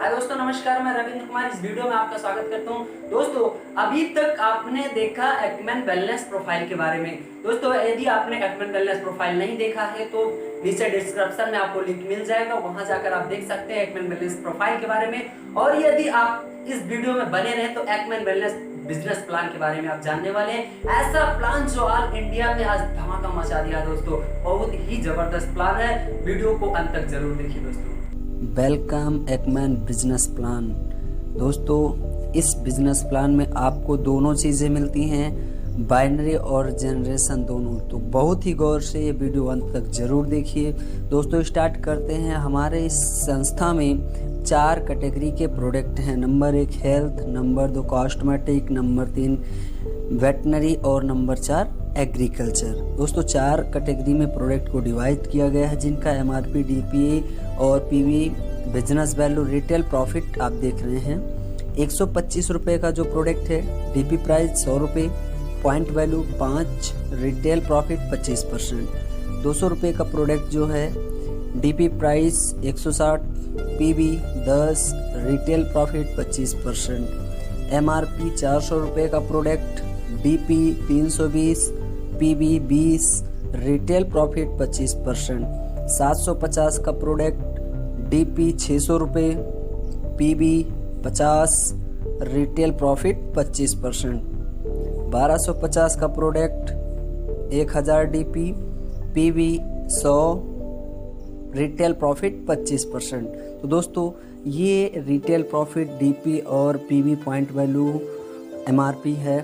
हाय दोस्तों, नमस्कार। मैं रविंद्र कुमार इस वीडियो में आपका स्वागत करता हूं। दोस्तों, अभी तक आपने देखा एक्मेन वेलनेस प्रोफाइल के बारे में। दोस्तों, यदि आपने एक्मेन वेलनेस प्रोफाइल नहीं देखा है तो नीचे डिस्क्रिप्शन में आपको लिंक मिल जाएगा, वहां जाकर आप देख सकते हैं एक्मेन वेलनेस प्रोफाइल के बारे में। और यदि आप इस वीडियो में बने रहे तो एक्मेन वेलनेस बिजनेस प्लान के बारे में आप जानने वाले हैं। ऐसा प्लान जो ऑल इंडिया में आज धमाका मचा दिया दोस्तों, बहुत ही जबरदस्त प्लान है। वीडियो को अंत तक जरूर देखिए दोस्तों। Welcome Acmen business plan. दोस्तों, इस बिजनेस प्लान में आपको दोनों चीज़ें मिलती हैं, बाइनरी और जनरेशन दोनों। तो बहुत ही गौर से ये वीडियो अंत तक जरूर देखिए। दोस्तों, स्टार्ट करते हैं। हमारे इस संस्था में 4 कैटेगरी के प्रोडक्ट हैं। Number 1 health, number 2 cosmetic, number 3 veterinary और नंबर 4 एग्रीकल्चर। दोस्तों, 4 कैटेगरी में प्रोडक्ट को डिवाइड किया गया है, जिनका एमआरपी, डीपीए और PV business value, retail profit आप देख रहे हैं 125 रुपये का जो प्रोडक्ट है, डीपी प्राइस 100 रुपये, पॉइंट वैल्यू 5, रिटेल प्रॉफिट 25%। 200 रुपये का प्रोडक्ट जो है, DP price 160, PV 10, retail profit 25%। MRP 400 रुपये का product, DP 320, PV 20, retail profit 25%। 750 का प्रोडक्ट, डीपी 600 रुपये, पीवी 50, रिटेल प्रॉफिट 25%। 1250 का product, 1000 DP, PV 100, retail profit 25%। तो दोस्तों, ये रिटेल प्रॉफिट, डीपी और पीवी पॉइंट वैल्यू, एमआरपी है,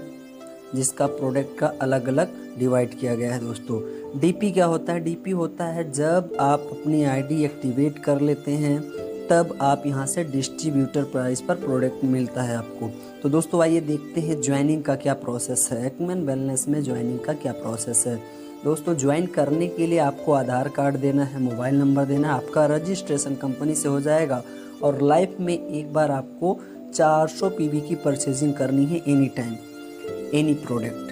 जिसका प्रोडक्ट का अलग अलग डिवाइड किया गया है। दोस्तों, डीपी क्या होता है? डीपी होता है जब आप अपनी आईडी एक्टिवेट कर लेते हैं, तब आप यहां से डिस्ट्रीब्यूटर प्राइस पर प्रोडक्ट मिलता है आपको। तो दोस्तों, आइए देखते हैं ज्वाइनिंग का क्या प्रोसेस है। एक्मेन वेलनेस में ज्वाइनिंग का क्या प्रोसेस है। दोस्तों, ज्वाइन करने के लिए आपको आधार कार्ड देना है, मोबाइल नंबर देना है, आपका रजिस्ट्रेशन कंपनी से हो जाएगा। और लाइफ में एक बार आपको 400 पीवी की परचेजिंग करनी है, any time any product.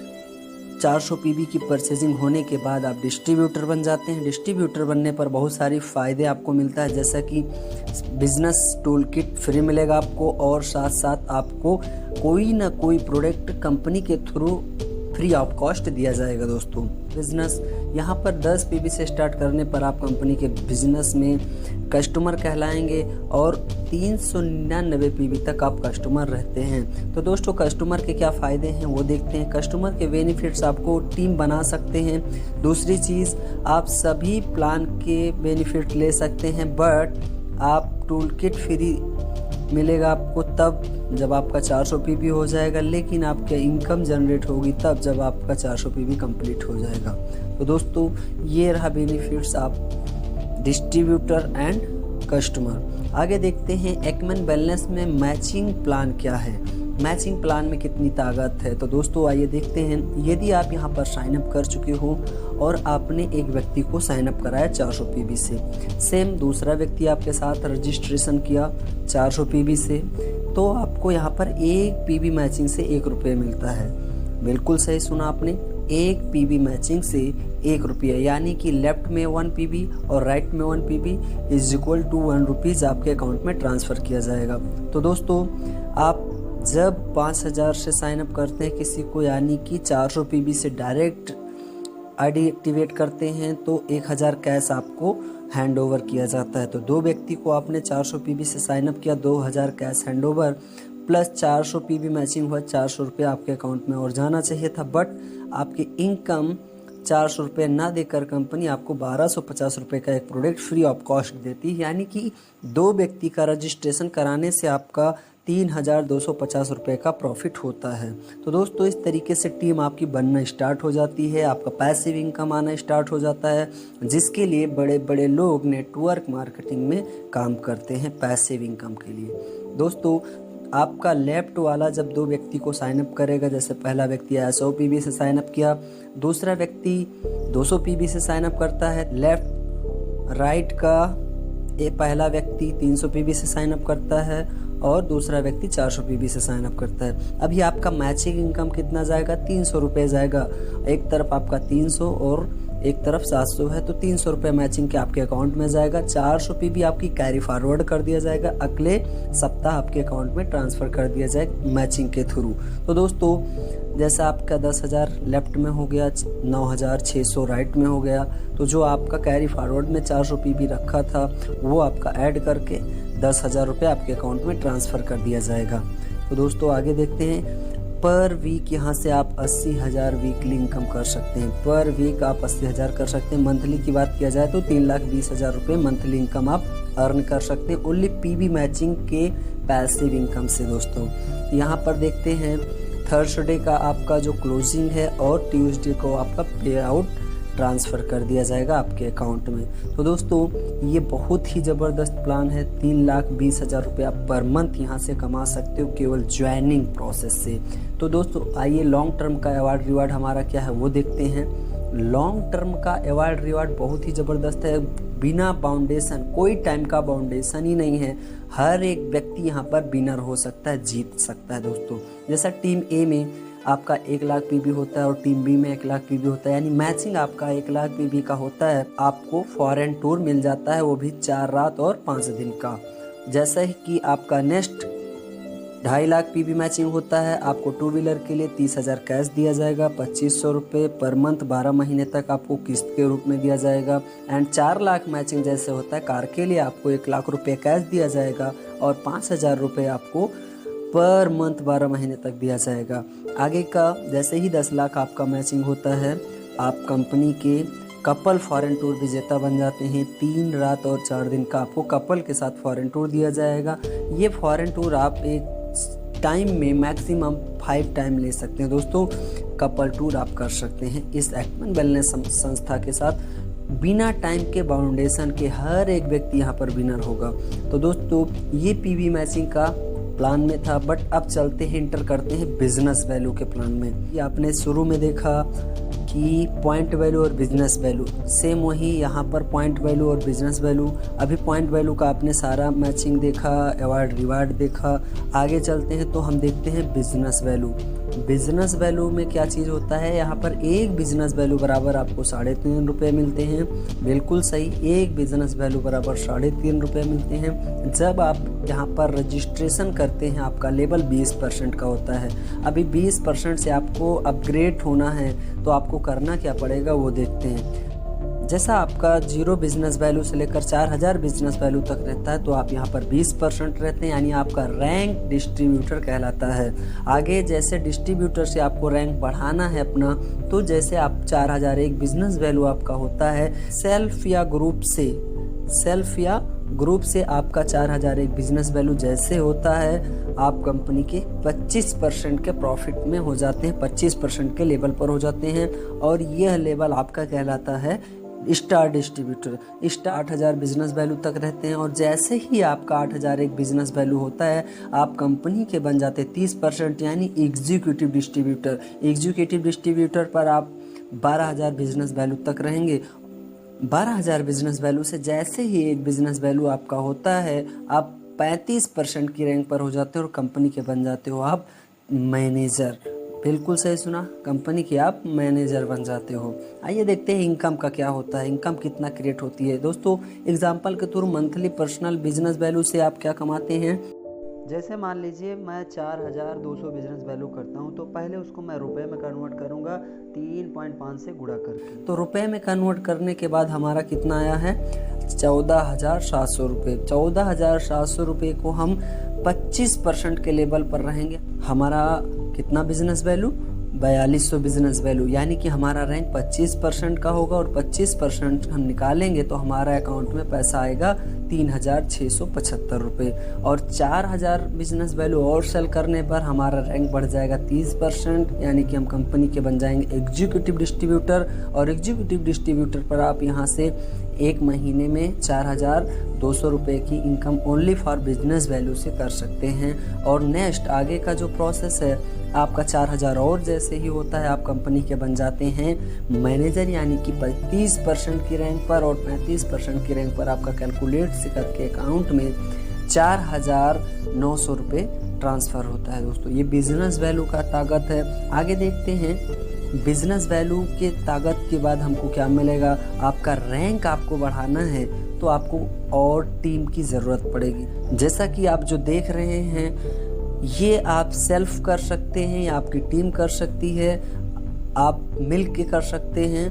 400 PV की परचेजिंग होने के बाद आप डिस्ट्रीब्यूटर बन जाते हैं। डिस्ट्रीब्यूटर बनने पर बहुत सारी फ़ायदे आपको मिलता है, जैसा कि बिजनेस टूल किट फ्री मिलेगा आपको, और साथ साथ आपको कोई ना कोई प्रोडक्ट कंपनी के थ्रू फ्री ऑफ कॉस्ट दिया जाएगा। दोस्तों, बिजनेस यहाँ पर 10 पीवी से स्टार्ट करने पर आप कंपनी के बिजनेस में कस्टमर कहलाएंगे और 399 पीवी तक आप कस्टमर रहते हैं। तो दोस्तों, कस्टमर के क्या फ़ायदे हैं वो देखते हैं। कस्टमर के बेनिफिट्स, आपको टीम बना सकते हैं। दूसरी चीज़, आप सभी प्लान के बेनिफिट ले सकते हैं, बट आप टूल किट फ्री मिलेगा आपको तब जब आपका 400 पीवी हो जाएगा, लेकिन आपके इनकम जनरेट होगी तब जब आपका 400 पीवी कंप्लीट हो जाएगा। तो दोस्तों, ये रहा बेनिफिट्स आप डिस्ट्रीब्यूटर एंड कस्टमर। आगे देखते हैं एक्मेन वेलनेस में मैचिंग प्लान क्या है, मैचिंग प्लान में कितनी ताकत है। तो दोस्तों, आइए देखते हैं। यदि आप यहाँ पर साइन अप कर चुके हो और आपने एक व्यक्ति को साइन अप कराया 400 पीवी से, सेम दूसरा व्यक्ति आपके साथ रजिस्ट्रेशन किया 400 पीवी से, तो आपको यहाँ पर एक पीवी मैचिंग से 1 रुपये मिलता है। बिल्कुल सही सुना आपने, एक पीवी मैचिंग से 1 रुपया, यानी कि लेफ्ट में 1 पीवी और राइट में 1 PV is equal to 1 rupees आपके अकाउंट में ट्रांसफ़र किया जाएगा। तो दोस्तों, आप जब 5000 से साइन अप करते हैं किसी को, यानी कि 400 पीवी से डायरेक्ट आईडी एक्टिवेट करते हैं, तो 1000 कैश आपको हैंड ओवर किया जाता है। तो 2 व्यक्ति को आपने 400 पीवी से साइन अप किया, 2000 cash hand over plus 400 PV matching हुआ, 400 रुपये आपके अकाउंट में और जाना चाहिए था, बट आपकी इनकम 400 रुपये ना देकर कंपनी आपको 1250 रुपये का एक प्रोडक्ट फ्री ऑफ कॉस्ट देती है, यानी कि 2 व्यक्ति का रजिस्ट्रेशन कराने से आपका 3250 रुपये का प्रॉफिट होता है। तो दोस्तों, इस तरीके से टीम आपकी बनना स्टार्ट हो जाती है, आपका पैसिव इनकम आना स्टार्ट हो जाता है, जिसके लिए बड़े बड़े लोग नेटवर्क मार्केटिंग में काम करते हैं पैसिव इनकम के लिए। दोस्तों, आपका लेफ्ट वाला जब 2 व्यक्ति को साइन अप करेगा, जैसे पहला व्यक्ति आया 100 पीवी से साइन अप किया, दूसरा व्यक्ति 200 पीवी से साइन अप करता है, लेफ्ट राइट का ये पहला व्यक्ति 300 पीवी से साइन अप करता है और दूसरा व्यक्ति 400 पीवी से साइन अप करता है। अभी आपका मैचिंग इनकम कितना जाएगा? 300 रुपये जाएगा। एक तरफ आपका 300 और एक तरफ 700 है तो 300 रुपये मैचिंग के आपके अकाउंट में जाएगा। 400 भी आपकी कैरी फॉरवर्ड कर दिया जाएगा, अगले सप्ताह आपके अकाउंट में ट्रांसफ़र कर दिया जाएगा मैचिंग के थ्रू। तो दोस्तों जैसा आपका 10,000 लेफ्ट में हो गया, 9,600 राइट में हो गया, तो जो आपका कैरी फॉरवर्ड में 400 भी रखा था वो आपका ऐड करके 10,000 रुपये आपके अकाउंट में ट्रांसफ़र कर दिया जाएगा। तो दोस्तों आगे देखते हैं। पर वीक यहाँ से आप 80,000 वीकली इनकम कर सकते हैं। पर वीक आप 80,000 कर सकते हैं। मंथली की बात किया जाए तो 3,20,000 रुपये मंथली इनकम आप अर्न कर सकते हैं ओनली पीवी मैचिंग के पैसिव इनकम से। दोस्तों यहाँ पर देखते हैं थर्सडे का आपका जो क्लोजिंग है और ट्यूसडे को आपका पे आउट ट्रांसफ़र कर दिया जाएगा आपके अकाउंट में। तो दोस्तों ये बहुत ही ज़बरदस्त प्लान है। 3,20,000 रुपये आप पर मंथ यहाँ से कमा सकते हो केवल ज्वाइनिंग प्रोसेस से। तो दोस्तों आइए लॉन्ग टर्म का अवार्ड रिवार्ड हमारा क्या है वो देखते हैं। लॉन्ग टर्म का अवार्ड रिवार्ड बहुत ही ज़बरदस्त है, बिना बाउंडेशन, कोई टाइम का बाउंडेशन ही नहीं है। हर एक व्यक्ति यहाँ पर विनर हो सकता है, जीत सकता है। दोस्तों जैसा टीम ए में आपका 1,00,000 पीवी होता है और टीम बी में 1,00,000 पीवी होता है, यानी मैचिंग आपका 1,00,000 पीवी का होता है। आपको फॉरेन टूर मिल जाता है, वो भी 4 रात और 5 दिन का। जैसा ही कि आपका नेक्स्ट 2,50,000 पीवी मैचिंग होता है, आपको 2 व्हीलर के लिए 30,000 कैश दिया जाएगा, 2,500 रुपये पर मंथ 12 महीने तक आपको किस्त के रूप में दिया जाएगा। एंड 4,00,000 मैचिंग जैसे होता है कार के लिए आपको 1,00,000 रुपये कैश दिया जाएगा और 5,000 रुपये आपको पर मंथ 12 महीने तक दिया जाएगा। आगे का जैसे ही 10,00,000 आपका मैचिंग होता है, आप कंपनी के कपल फॉरेन टूर विजेता बन जाते हैं। 3 रात और 4 दिन का आपको कपल के साथ फॉरेन टूर दिया जाएगा। ये फॉरेन टूर आप एक टाइम में मैक्सिमम 5 टाइम ले सकते हैं। दोस्तों कपल टूर आप कर सकते हैं इस एक्मन वेलनेस संस्था के साथ, बिना टाइम के बाउंडेशन के हर एक व्यक्ति यहाँ पर विनर होगा। तो दोस्तों ये पीवी मैचिंग का प्लान में था, बट अब चलते हैं इंटर करते हैं बिजनेस वैल्यू के प्लान में। ये आपने शुरू में देखा कि पॉइंट वैल्यू और बिजनेस वैल्यू सेम, वही यहाँ पर पॉइंट वैल्यू और बिजनेस वैल्यू। अभी पॉइंट वैल्यू का आपने सारा मैचिंग देखा, अवार्ड रिवार्ड देखा। आगे चलते हैं तो हम देखते हैं बिजनेस वैल्यू। बिजनेस वैल्यू में क्या चीज़ होता है, यहाँ पर एक बिजनेस वैल्यू बराबर आपको 3.5 रुपये मिलते हैं। बिल्कुल सही, एक बिजनेस वैल्यू बराबर 3.5 रुपये मिलते हैं। जब आप यहाँ पर रजिस्ट्रेशन करते हैं आपका लेवल 20% का होता है। अभी 20% से आपको अपग्रेड होना है तो आपको करना क्या पड़ेगा वो देखते हैं। जैसा आपका 0 बिजनेस वैल्यू से लेकर 4,000 बिजनेस वैल्यू तक रहता है तो आप यहाँ पर 20% रहते हैं, यानी आपका रैंक डिस्ट्रीब्यूटर कहलाता है। आगे जैसे डिस्ट्रीब्यूटर से आपको रैंक बढ़ाना है अपना, तो जैसे आप 4,001 बिजनेस वैल्यू आपका होता है, सेल्फ या ग्रुप से आपका 4,001 बिजनेस वैल्यू जैसे होता है, आप कंपनी के 25% के प्रॉफिट में हो जाते हैं, 25% के लेवल पर हो जाते हैं। और यह लेवल आपका कहलाता है star distributor. Star 8,000 business value तक रहते हैं और जैसे ही आपका 8,001 बिजनेस वैल्यू होता है आप कंपनी के बन जाते हैं 30%, यानी एग्जीक्यूटिव डिस्ट्रीब्यूटर। एग्जीक्यूटिव डिस्ट्रीब्यूटर पर आप 12,000 बिजनेस वैल्यू तक रहेंगे। 12,000 बिजनेस वैल्यू से जैसे ही एक बिजनेस वैल्यू आपका होता है आप 35% की रैंक पर हो जाते हो और कंपनी के बन जाते हो आप मैनेजर। बिल्कुल सही सुना, कंपनी के आप मैनेजर बन जाते हो। आइए देखते हैं इनकम का क्या होता है, इनकम कितना क्रिएट होती है। दोस्तों एग्जांपल के through monthly personal business value से आप क्या कमाते हैं। जैसे मान लीजिए मैं 4,200 बिजनेस वैल्यू करता हूं, तो पहले उसको मैं रुपए में कन्वर्ट करूंगा 3.5 से गुणा करके। तो रुपए में कन्वर्ट करने के बाद हमारा कितना आया है 14,700 रुपये। 14,700 रुपये को हम 25% के लेवल पर रहेंगे। हमारा कितना बिजनेस वैल्यू 4,200 बिजनेस वैल्यू, यानी कि हमारा रैंक 25% का होगा और 25% हम निकालेंगे तो हमारा अकाउंट में पैसा आएगा 3,675 रुपये। और 4,000 बिजनेस वैल्यू और सेल करने पर हमारा रैंक बढ़ जाएगा 30%, यानी कि हम कंपनी के बन जाएंगे एग्जीक्यूटिव डिस्ट्रीब्यूटर। और एग्जीक्यूटिव डिस्ट्रीब्यूटर पर आप यहाँ से एक महीने में 4,200 रुपये की income only for business value से कर सकते हैं। और नेक्स्ट आगे का जो प्रोसेस है आपका 4,000 और जैसे ही होता है आप कंपनी के बन जाते हैं मैनेजर, यानी कि 30% की रैंक पर और 35% की रैंक पर आपका कैलकुलेट से करके अकाउंट में 4,900 रुपये ट्रांसफ़र होता है। दोस्तों ये बिजनेस वैल्यू का ताकत है। आगे देखते हैं बिजनेस वैल्यू के ताकत के बाद हमको क्या मिलेगा, आपका रैंक आपको बढ़ाना है तो आपको और टीम की ज़रूरत पड़ेगी। जैसा कि आप जो देख रहे हैं ये आप सेल्फ कर सकते हैं या आपकी टीम कर सकती है, आप मिल के कर सकते हैं,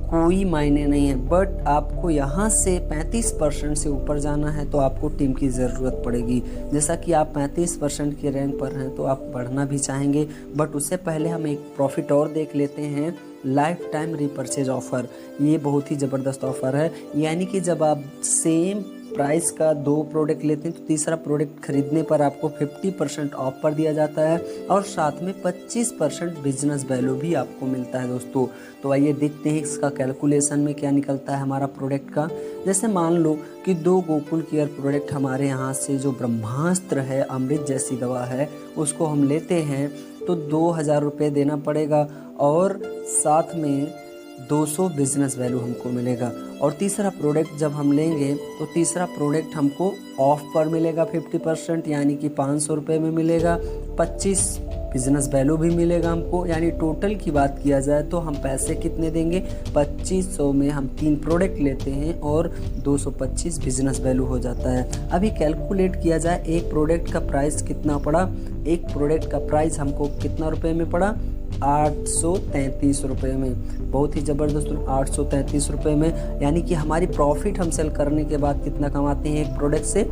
कोई मायने नहीं है। बट आपको यहाँ से 35% से ऊपर जाना है तो आपको टीम की ज़रूरत पड़ेगी। जैसा कि आप 35% के रैंक पर हैं तो आप बढ़ना भी चाहेंगे, बट उससे पहले हम एक प्रॉफिट और देख लेते हैं, लाइफ टाइम रीपरचेज ऑफ़र। ये बहुत ही ज़बरदस्त ऑफ़र है, यानी कि जब आप सेम प्राइस का 2 प्रोडक्ट लेते हैं तो तीसरा प्रोडक्ट खरीदने पर आपको 50% ऑफ पर दिया जाता है और साथ में 25% बिजनेस वैल्यू भी आपको मिलता है दोस्तों। तो आइए देखते हैं इसका कैलकुलेशन में क्या निकलता है हमारा प्रोडक्ट का। जैसे मान लो कि 2 गोकुल केयर प्रोडक्ट हमारे यहाँ से जो ब्रह्मास्त्र है, अमृत जैसी दवा है, उसको हम लेते हैं तो 2000 रुपये देना पड़ेगा और साथ में 200 बिजनेस वैल्यू हमको मिलेगा। और तीसरा प्रोडक्ट जब हम लेंगे तो तीसरा प्रोडक्ट हमको ऑफ पर मिलेगा 50%, यानी कि 500 रुपये में मिलेगा, 25 बिजनेस वैल्यू भी मिलेगा हमको। यानी टोटल की बात किया जाए तो हम पैसे कितने देंगे, 2500 में हम 3 प्रोडक्ट लेते हैं और 225 बिजनेस वैल्यू हो जाता है। अभी कैलकुलेट किया जाए एक प्रोडक्ट का प्राइस कितना पड़ा, एक प्रोडक्ट का प्राइस हमको कितना रुपए में पड़ा, 833 रुपये में। बहुत ही ज़बरदस्त 833 रुपये में, यानी कि हमारी प्रॉफिट हम सेल करने के बाद कितना कमाते हैं एक प्रोडक्ट से,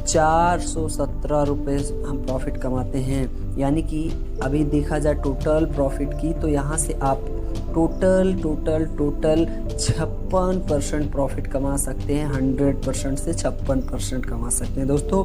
417 रुपये हम प्रॉफिट कमाते हैं। यानी कि अभी देखा जाए टोटल प्रॉफिट की तो यहाँ से आप टोटल 56% प्रॉफिट कमा सकते हैं। 100% से 56% कमा सकते हैं दोस्तों।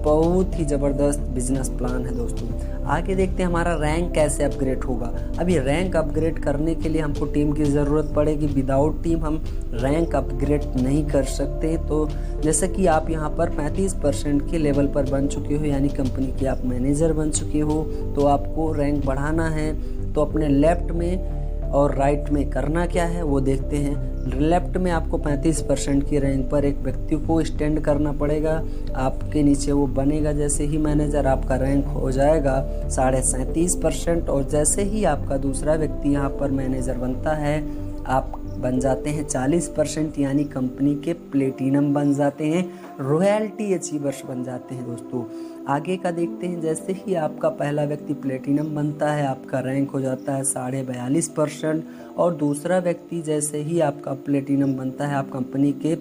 बहुत ही ज़बरदस्त बिजनेस प्लान है दोस्तों। आगे देखते हैं हमारा रैंक कैसे अपग्रेड होगा। अभी रैंक अपग्रेड करने के लिए हमको टीम की ज़रूरत पड़ेगी। विदाउट टीम हम रैंक अपग्रेड नहीं कर सकते। तो जैसे कि आप यहाँ पर 35% के लेवल पर बन चुके हो, यानी कंपनी के आप मैनेजर बन चुके हो, तो आपको रैंक बढ़ाना है। तो अपने लेफ्ट में और राइट में करना क्या है वो देखते हैं। लेफ्ट में आपको 35% की रैंक पर एक व्यक्ति को स्टैंड करना पड़ेगा, आपके नीचे वो बनेगा। जैसे ही मैनेजर आपका रैंक हो जाएगा 37.5%, और जैसे ही आपका दूसरा व्यक्ति यहाँ पर मैनेजर बनता है आप बन जाते हैं 40%, यानी कंपनी के प्लेटिनम बन जाते हैं, रॉयल्टी अचीवर्स बन जाते हैं दोस्तों। आगे का देखते हैं। जैसे ही आपका पहला व्यक्ति प्लेटिनम बनता है आपका रैंक हो जाता है 42.5%, और दूसरा व्यक्ति जैसे ही आपका प्लेटिनम बनता है आप कंपनी के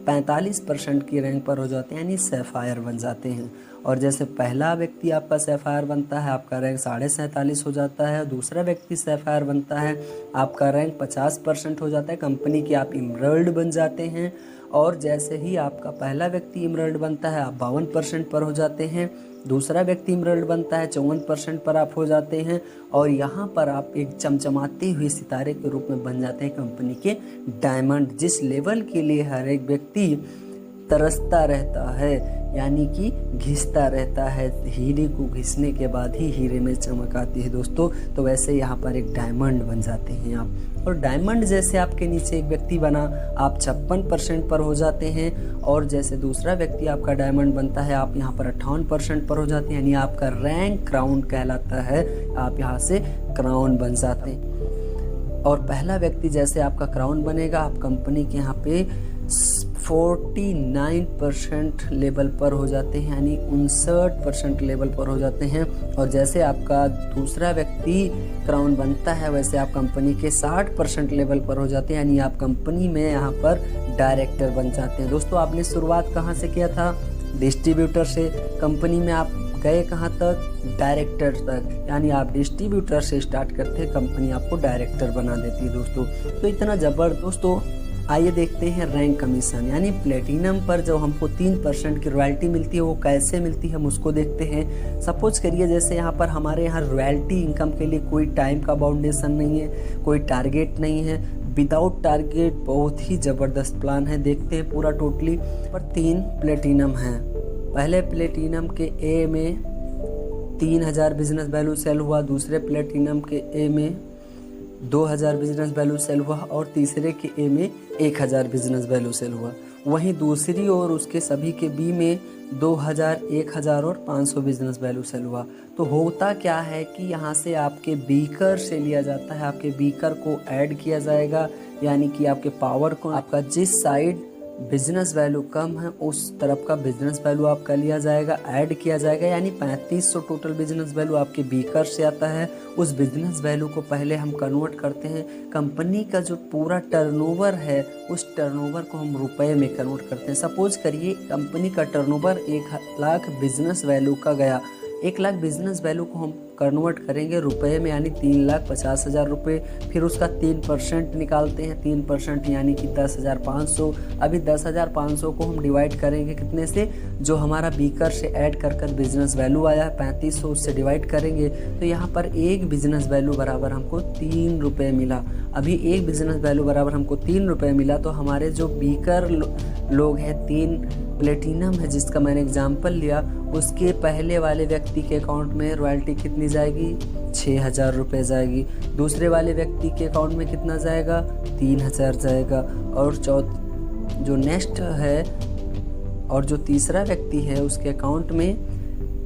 45% की रैंक पर हो जाते हैं, यानी सैफायर बन जाते हैं। और जैसे पहला व्यक्ति आपका सैफायर बनता है आपका रैंक 47.5 हो जाता है, दूसरा व्यक्ति सैफायर बनता है आपका रैंक 50% हो जाता है, कंपनी के आप इमरल्ड बन जाते हैं। और जैसे ही आपका पहला व्यक्ति इमरल्ड बनता है आप 52% पर हो जाते हैं, दूसरा व्यक्ति इमरल्ड बनता है 54% पर आप हो जाते हैं, और यहाँ पर आप एक चमचमाते हुए सितारे के रूप में बन जाते हैं कंपनी के डायमंड, जिस लेवल के लिए हर एक व्यक्ति तरसता रहता है, यानी कि घिसता रहता है। हीरे को घिसने के बाद ही हीरे में चमक आती है दोस्तों। तो वैसे यहाँ पर एक डायमंड बन जाते हैं आप। और डायमंड जैसे आपके नीचे एक व्यक्ति बना आप 56% पर हो जाते हैं, और जैसे दूसरा व्यक्ति आपका डायमंड बनता है आप यहाँ पर 58% पर हो जाते हैं, यानी आपका रैंक क्राउन कहलाता है। आप यहाँ से क्राउन बन जाते हैं। और पहला व्यक्ति जैसे आपका क्राउन बनेगा आप कंपनी के यहाँ पे 49% लेवल पर हो जाते हैं, यानी 59% लेवल पर हो जाते हैं। और जैसे आपका दूसरा व्यक्ति क्राउन बनता है वैसे आप कंपनी के 60% लेवल पर हो जाते हैं, यानी आप कंपनी में यहाँ पर डायरेक्टर बन जाते हैं। दोस्तों आपने शुरुआत कहाँ से किया था, डिस्ट्रीब्यूटर से। कंपनी में आप गए कहाँ तक, डायरेक्टर तक, यानी आप डिस्ट्रीब्यूटर से स्टार्ट करते हैं, कंपनी आपको डायरेक्टर बना देती है दोस्तों। तो इतना जबरदस्त। दोस्तों आइए देखते हैं रैंक कमीशन, यानी प्लेटिनम पर जो हमको 3% की रॉयल्टी मिलती है वो कैसे मिलती है हम उसको देखते हैं। सपोज करिए जैसे यहाँ पर हमारे यहाँ रॉयल्टी इनकम के लिए कोई टाइम का बाउंडेशन नहीं है, कोई टारगेट नहीं है, विदाउट टारगेट बहुत ही ज़बरदस्त प्लान है। देखते हैं पूरा टोटली पर 3 प्लेटिनम हैं। पहले प्लेटिनम के ए में 3000 बिजनेस वैल्यू सेल हुआ, दूसरे प्लेटिनम के ए में 2000 बिजनेस वैल्यू सेल हुआ, और तीसरे के ए में 1000 बिजनेस वैल्यू सेल हुआ। वहीं दूसरी ओर उसके सभी के बी में 2000, 1000 और 500 बिजनेस वैल्यू सेल हुआ। तो होता क्या है कि यहाँ से आपके बीकर से लिया जाता है, आपके बीकर को ऐड किया जाएगा, यानी कि आपके पावर को, आपका जिस साइड बिजनेस वैल्यू कम है उस तरफ का बिजनेस वैल्यू आपका लिया जाएगा, ऐड किया जाएगा, यानी 3500 टोटल बिजनेस वैल्यू आपके बीकर से आता है। उस बिजनेस वैल्यू को पहले हम कन्वर्ट करते हैं, कंपनी का जो पूरा टर्नओवर है उस टर्नओवर को हम रुपए में कन्वर्ट करते हैं। सपोज करिए कंपनी का टर्नओवर 1 लाख बिजनेस वैल्यू का गया, 1 लाख बिजनेस वैल्यू को हम कन्वर्ट करेंगे रुपए में, यानी 3,50,000 रुपये। फिर उसका 3% निकालते हैं, 3% यानी कि 10,500। अभी 10,500 को हम डिवाइड करेंगे कितने से, जो हमारा बीकर से ऐड कर बिजनेस वैल्यू आया है 3500, उससे डिवाइड करेंगे तो यहाँ पर एक बिजनेस वैल्यू बराबर हमको 3 रुपये मिला। अभी एक बिजनेस वैल्यू बराबर हमको 3 रुपये मिला, तो हमारे जो बीकर लोग हैं, 3 प्लेटिनम है जिसका मैंने एग्जाम्पल लिया, उसके पहले वाले व्यक्ति के अकाउंट में रॉयल्टी कितनी जाएगी, 6,000 रुपये जाएगी। दूसरे वाले व्यक्ति के अकाउंट में कितना जाएगा, 3,000 जाएगा। और जो नेक्स्ट है और जो तीसरा व्यक्ति है उसके अकाउंट में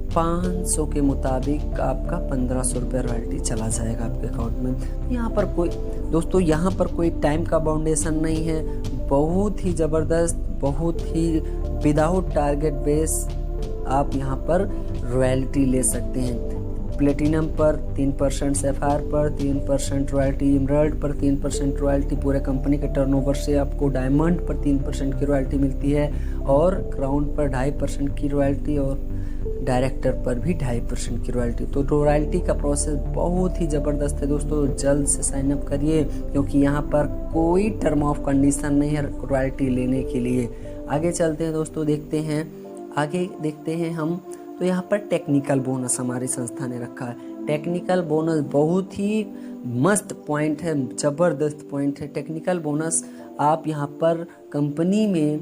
500 के मुताबिक आपका 1,500 रुपये रॉयल्टी चला जाएगा आपके अकाउंट में। यहाँ पर कोई दोस्तों, यहाँ पर कोई टाइम का बाउंडेशन नहीं है, बहुत ही ज़बरदस्त, बहुत ही विदाउट टारगेट बेस आप यहाँ पर रॉयल्टी ले सकते हैं। प्लेटिनम पर 3%, सैफायर पर 3% रॉयल्टी, इमराल्ड पर 3% रॉयल्टी, पूरे कंपनी के टर्नओवर से आपको डायमंड पर 3% की रॉयल्टी मिलती है, और क्राउन पर 2.5% की रॉयल्टी, और डायरेक्टर पर भी 2.5% की रॉयल्टी। तो रॉयल्टी का प्रोसेस बहुत ही ज़बरदस्त है दोस्तों, जल्द से साइन अप करिए, क्योंकि यहाँ पर कोई टर्म ऑफ कंडीशन नहीं है रॉयल्टी लेने के लिए। आगे चलते हैं दोस्तों, आगे देखते हैं हम। तो यहाँ पर टेक्निकल बोनस हमारी संस्था ने रखा है। टेक्निकल बोनस बहुत ही मस्त पॉइंट है, ज़बरदस्त पॉइंट है। टेक्निकल बोनस आप यहाँ पर कंपनी में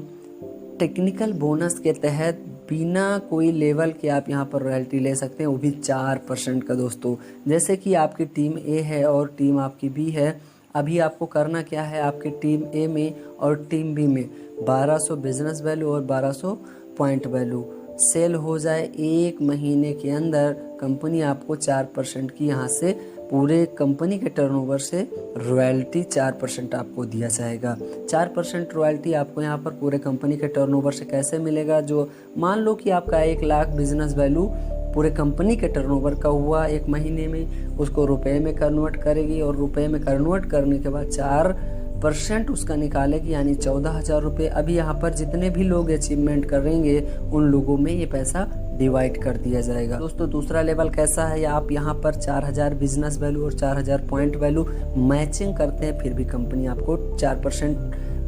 टेक्निकल बोनस के तहत बिना कोई लेवल के आप यहाँ पर रॉयल्टी ले सकते हैं, वो भी 4% का दोस्तों। जैसे कि आपकी टीम ए है और टीम आपकी बी है, अभी आपको करना क्या है, आपकी टीम ए में और टीम बी में 1200 बिजनेस वैल्यू और 1200 पॉइंट वैल्यू सेल हो जाए, 1 महीने के अंदर कंपनी आपको 4% की यहाँ से पूरे कंपनी के टर्नओवर से रॉयल्टी 4% आपको दिया जाएगा। 4% रॉयल्टी आपको यहाँ पर पूरे कंपनी के टर्नओवर से कैसे मिलेगा, जो मान लो कि आपका 1 लाख बिजनेस वैल्यू पूरे कंपनी के टर्नओवर का हुआ 1 महीने में, उसको रुपए में कन्वर्ट करेगी, और रुपए में कन्वर्ट करने के बाद 4% उसका निकालेगी, यानी 14,000 रुपये। अभी यहाँ पर जितने भी लोग अचीवमेंट करेंगे उन लोगों में ये पैसा डिवाइड कर दिया जाएगा। दोस्तों दूसरा लेवल कैसा है, आप यहाँ पर 4,000 बिजनेस वैल्यू और 4,000 पॉइंट वैल्यू मैचिंग करते हैं, फिर भी कंपनी आपको 4%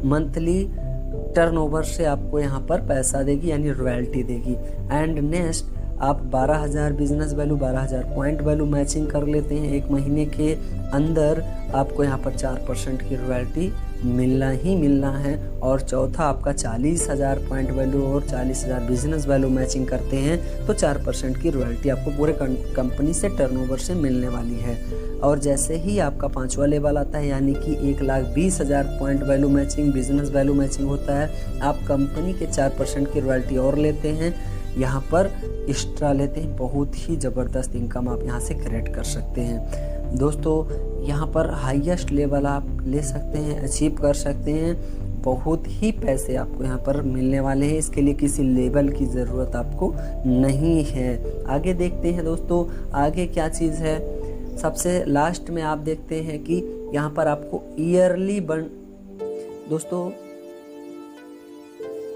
मंथली टर्नओवर से आपको यहाँ पर पैसा देगी, यानी रॉयल्टी देगी। एंड नेक्स्ट आप 12,000 business value 12,000 point value matching कर लेते हैं, 1 महीने के अंदर आपको यहाँ पर 4% की रॉयल्टी मिलना ही मिलना है। और चौथा आपका 40,000 पॉइंट वैल्यू और 40,000 बिजनेस वैल्यू मैचिंग करते हैं तो 4% की रॉयल्टी आपको पूरे कंपनी से टर्नओवर से मिलने वाली है। और जैसे ही आपका 5वां लेवल आता है, यानी कि 1,20,000 point value matching business value matching होता है, आप कंपनी के 4% की रॉयल्टी और लेते हैं, यहाँ पर एक्स्ट्रा लेते हैं, बहुत ही ज़बरदस्त इनकम आप यहाँ से क्रिएट कर सकते हैं। दोस्तों यहाँ पर हाईएस्ट लेवल आप ले सकते हैं, अचीव कर सकते हैं, बहुत ही पैसे आपको यहाँ पर मिलने वाले हैं, इसके लिए किसी लेवल की ज़रूरत आपको नहीं है। आगे देखते हैं दोस्तों, आगे क्या चीज़ है। सबसे लास्ट में आप देखते हैं कि यहाँ पर आपको ईयरली दोस्तों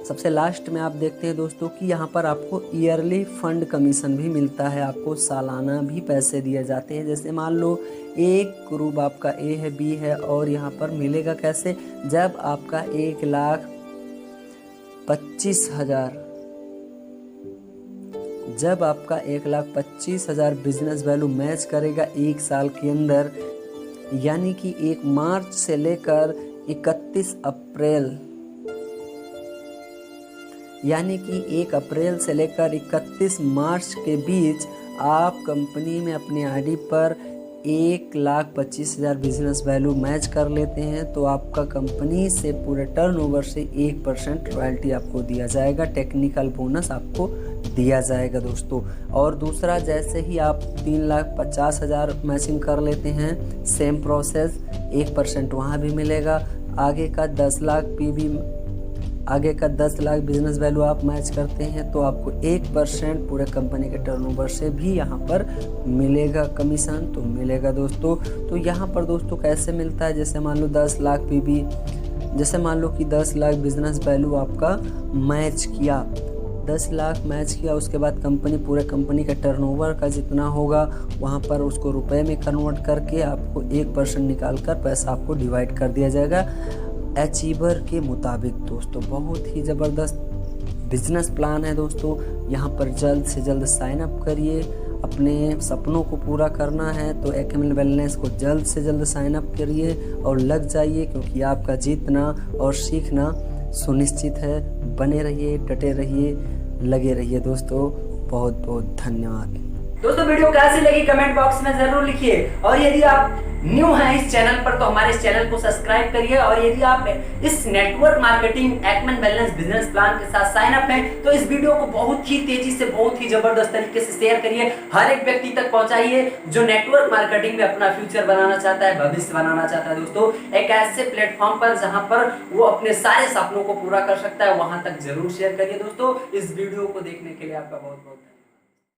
सबसे लास्ट में आप देखते हैं दोस्तों कि यहाँ पर आपको ईयरली फंड कमीशन भी मिलता है, आपको सालाना भी पैसे दिए जाते हैं। जैसे मान लो एक ग्रुप आपका ए है, बी है, और यहाँ पर मिलेगा कैसे, जब आपका 1,25,000 जब आपका 1,25,000 बिजनेस वैल्यू मैच करेगा 1 साल के अंदर, यानी कि 1 मार्च से लेकर 31 अप्रैल, यानी कि 1 अप्रैल से लेकर 31 मार्च के बीच आप कंपनी में अपने आईडी पर 1,25,000 बिजनेस वैल्यू मैच कर लेते हैं तो आपका कंपनी से पूरे टर्नओवर से 1% रॉयल्टी आपको दिया जाएगा, टेक्निकल बोनस आपको दिया जाएगा दोस्तों। और दूसरा, जैसे ही आप 3,50,000 मैचिंग कर लेते हैं, सेम प्रोसेस, 1% वहाँ भी मिलेगा। आगे का 10 लाख बिजनेस वैल्यू आप मैच करते हैं तो आपको 1% पूरे कंपनी के टर्नओवर से भी यहाँ पर मिलेगा, कमीशन तो मिलेगा दोस्तों। तो यहाँ पर दोस्तों कैसे मिलता है, जैसे मान लो 10 लाख पीवी, जैसे मान लो कि 10 लाख बिजनेस वैल्यू आपका मैच किया, 10 लाख मैच किया, उसके बाद कंपनी, पूरे कंपनी का टर्नओवर का जितना होगा वहाँ पर उसको रुपए में कन्वर्ट करके आपको 1% निकाल कर पैसा आपको डिवाइड कर दिया जाएगा अचीवर के मुताबिक। दोस्तों बहुत ही ज़बरदस्त बिजनेस प्लान है दोस्तों। यहाँ पर जल्द से जल्द साइन अप करिए, अपने सपनों को पूरा करना है तो एक्मेन वेलनेस को जल्द से जल्द साइन अप करिए और लग जाइए, क्योंकि आपका जीतना और सीखना सुनिश्चित है। बने रहिए, डटे रहिए, लगे रहिए दोस्तों। बहुत बहुत धन्यवाद दोस्तों। वीडियो कैसी लगी कमेंट बॉक्स में जरूर लिखिए, और यदि आप न्यू हैं इस चैनल पर तो हमारे इस चैनल को सब्सक्राइब करिए, और यदि आप इस network marketing Acmen wellness business plan के साथ साइन अप हैं तो इस वीडियो को बहुत ही तेजी से, बहुत ही जबरदस्त तरीके से शेयर करिए, हर एक व्यक्ति तक पहुंचाइए जो नेटवर्क मार्केटिंग में अपना फ्यूचर बनाना चाहता है, भविष्य बनाना चाहता है दोस्तों। एक ऐसे प्लेटफॉर्म पर जहां पर वो अपने सारे सपनों को पूरा कर सकता है, वहां तक जरूर शेयर करिए दोस्तों। इस वीडियो को देखने के लिए आपका बहुत बहुत